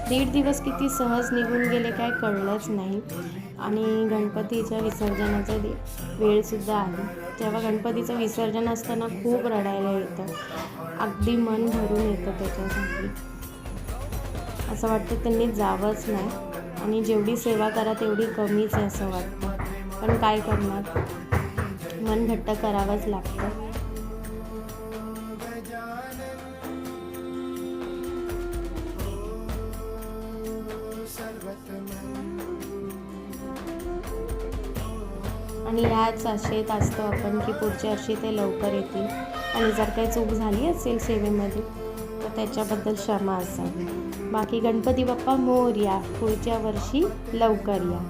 1.5 दिवस किती सहज निघून गेले काय कळलंच नाही. आणि गणपतीच्या विसर्जनाचा वेळसुद्धा आली. जेव्हा गणपतीचं विसर्जन असताना खूप रडायला येतं, अगदी मन भरून येतं त्याच्यासाठी. असं वाटतं त्यांनी जावंच नाही आणि जेवढी सेवा करा तेवढी कमीच आहे असं वाटतं. पण काय करणार, मन घट्ट करावंच लागतं. आणि ह्याच आशेत असतो आपण की पुढच्या वर्षी ते लवकर येतील. आणि जर काही चूक झाली असेल सेवेमध्ये तर त्याच्याबद्दल क्षमा असावी. बाकी गणपती बाप्पा मोरया, पुढच्या वर्षी लवकर या.